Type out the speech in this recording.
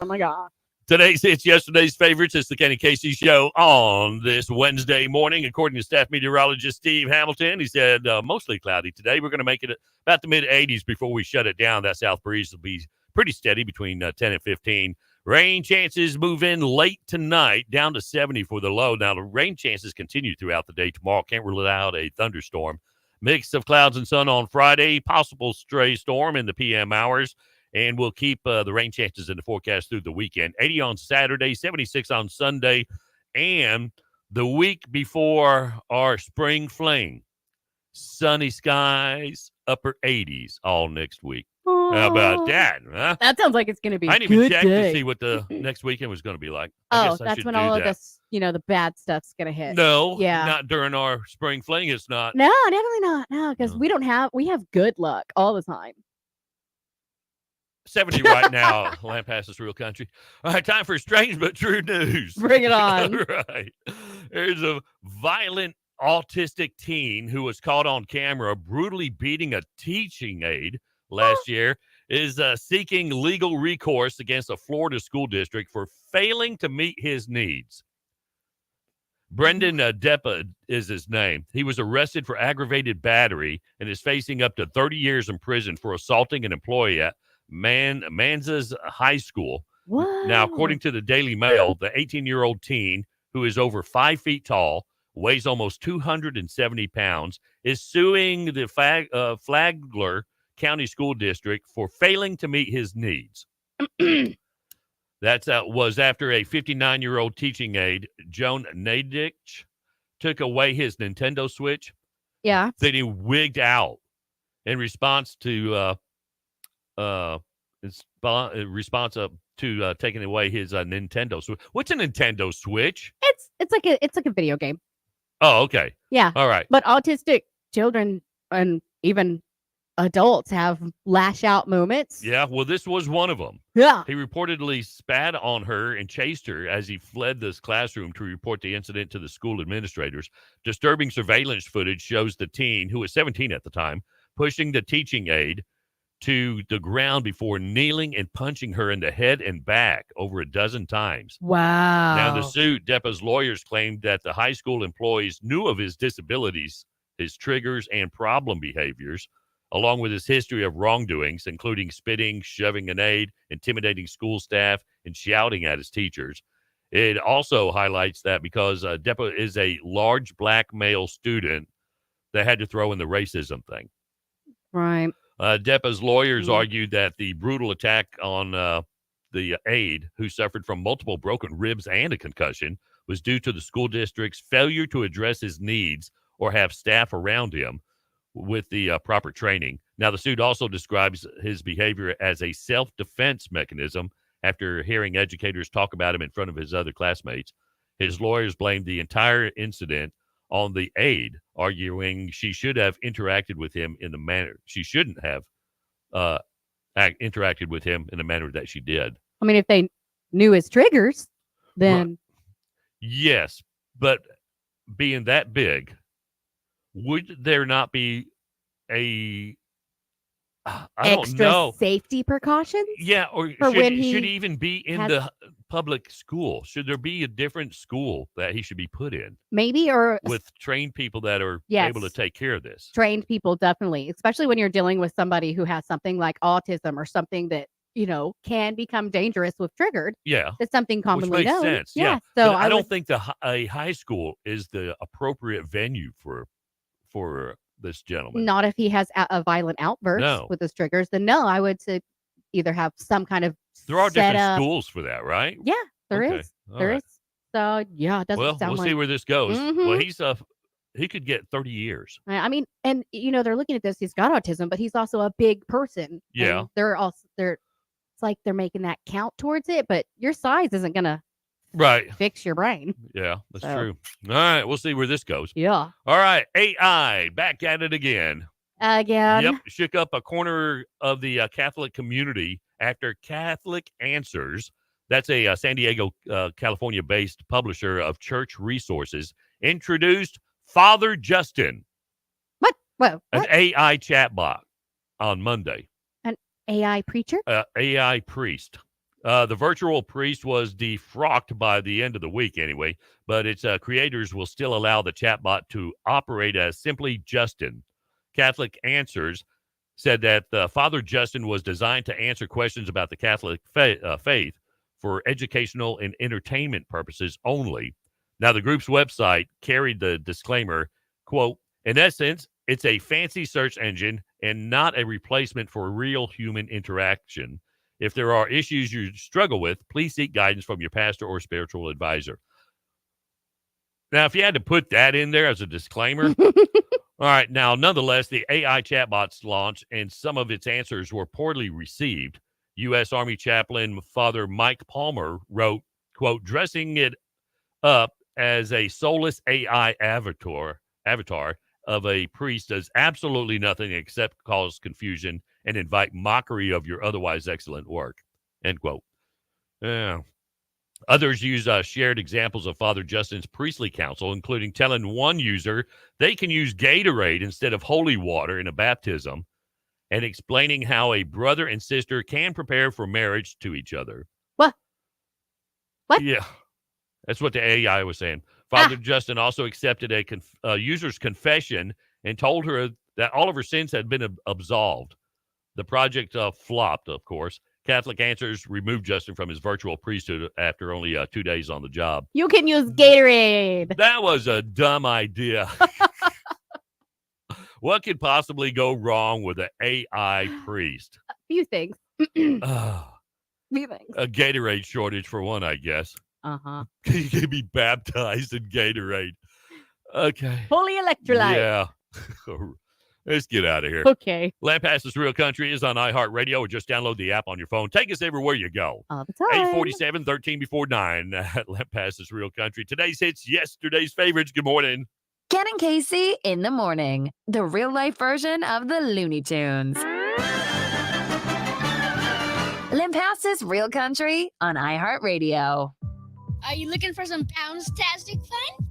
Oh my God. Today's hits, yesterday's favorites. It's the Kenny Casey Show on this Wednesday morning. According to staff meteorologist Steve Hamilton, he said mostly cloudy today. We're going to make it about the mid-80s before we shut it down. That south breeze will be pretty steady between 10 and 15. Rain chances move in late tonight, down to 70 for the low. Now, the rain chances continue throughout the day tomorrow. Can't rule out a thunderstorm. Mix of clouds and sun on Friday. Possible stray storm in the PM hours. And we'll keep the rain chances in the forecast through the weekend. 80 on Saturday, 76 on Sunday, and the week before our spring fling. Sunny skies, upper 80s all next week. How about that, huh? That sounds like it's going to be I a didn't even good check day. to see what the next weekend was going to be like. I Oh, guess I that's should when do all that. of this, the bad stuff's going to hit. No, Yeah. not during our spring fling. It's not. No, definitely not. No, because No. we have good luck all the time. 70 right now. Lampasas Real Country. All right, time for strange but true news. Bring it on. All right. There's a violent autistic teen who was caught on camera brutally beating a teaching aide last year, is seeking legal recourse against a Florida school district for failing to meet his needs. Brendan Deppa is his name. He was arrested for aggravated battery and is facing up to 30 years in prison for assaulting an employee at Manza's High School. What? Now, according to the Daily Mail, the 18-year-old teen, who is over 5 feet tall, weighs almost 270 pounds, is suing the Flagler County School District for failing to meet his needs. That was after a 59-year-old teaching aide, Joan Nadich, took away his Nintendo Switch. Yeah. Then he wigged out in response to taking away his Nintendo Switch. What's a Nintendo Switch? It's like a video game. Oh, okay. Yeah. All right. But autistic children and even adults have lash out moments. Yeah, well, this was one of them. Yeah. He reportedly spat on her and chased her as he fled this classroom to report the incident to the school administrators. Disturbing surveillance footage shows the teen, who was 17 at the time, pushing the teaching aide to the ground before kneeling and punching her in the head and back over a dozen times. Wow. Now, the suit, Deppa's lawyers claimed that the high school employees knew of his disabilities, his triggers, and problem behaviors, along with his history of wrongdoings, including spitting, shoving an aide, intimidating school staff, and shouting at his teachers. It also highlights that because Deppa is a large black male student, they had to throw in the racism thing. Right. Deppa's lawyers argued that the brutal attack on the aide, who suffered from multiple broken ribs and a concussion, was due to the school district's failure to address his needs or have staff around him with the proper training. Now, the suit also describes his behavior as a self-defense mechanism after hearing educators talk about him in front of his other classmates. His lawyers blamed the entire incident on the aide, arguing she should have interacted with him in the manner she shouldn't have interacted with him in the manner that she did. I mean, if they knew his triggers, then yes, but being that big, would there not be a extra don't know safety precautions? Yeah, or For when should he he even be in the public school? Should there be a different school that he should be put in? Maybe, or with trained people that are Yes. able to take care of this. trained people, definitely, especially when you're dealing with somebody who has something like autism or something that, can become dangerous with triggered. Yeah. It's something Which commonly makes known. sense. Yeah. Yeah. So But I don't would- think a high school is the appropriate venue for this gentleman. not if he has a violent outburst No. with his triggers, then no, I would say either have some kind of There are different setup. schools for that, right? Yeah, there is. Okay. All There right. is. So yeah, it doesn't Well, sound we'll like. see where this goes. Well, Mhm. he could get 30 years. I mean, and they're looking at this. He's got autism, but he's also a big person. Yeah. and it's like they're making that count towards it, but your size isn't gonna Right. fix your brain. Yeah, that's So. true. All right, we'll see where this goes. Yeah. All right, AI back at it again. Again. Yep, shook up a corner of the Catholic community after Catholic Answers. That's a San Diego, California-based publisher of church resources. Introduced Father Justin, What? Whoa. an What? AI chatbot, on Monday. An AI preacher? AI priest. The virtual priest was defrocked by the end of the week anyway, but its creators will still allow the chatbot to operate as simply Justin. Catholic Answers said that Father Justin was designed to answer questions about the Catholic faith for educational and entertainment purposes only. Now, the group's website carried the disclaimer, quote, in essence, it's a fancy search engine and not a replacement for real human interaction. If there are issues you struggle with, please seek guidance from your pastor or spiritual advisor. Now, if you had to put that in there as a disclaimer, all right, now, nonetheless, the AI chatbots launched and some of its answers were poorly received. U.S. Army chaplain Father Mike Palmer wrote, quote, dressing it up as a soulless AI avatar of a priest does absolutely nothing except cause confusion and invite mockery of your otherwise excellent work, end quote. Yeah. Others use shared examples of Father Justin's priestly counsel, including telling one user they can use Gatorade instead of holy water in a baptism and explaining how a brother and sister can prepare for marriage to each other. What? Yeah, that's what the AI was saying. Father Justin also accepted a user's confession and told her that all of her sins had been absolved. The project flopped, of course. Catholic Answers removed Justin from his virtual priesthood after only 2 days on the job. You can use Gatorade. That was a dumb idea. What could possibly go wrong with an AI priest? A few things. A Gatorade shortage for one, I guess. Uh-huh. You can be baptized in Gatorade. Okay. Holy electrolyte. Yeah. Let's get out of here. Okay. Lampasas Real Country is on iHeartRadio, or just download the app on your phone. Take us everywhere you go. All the time. 847, 13 before 9 at Lampasas Real Country. Today's hits, yesterday's favorites. Good morning. Ken and Casey in the morning, the real-life version of the Looney Tunes. Lampasas Real Country on iHeartRadio. Are you looking for some pounds-tastic fun?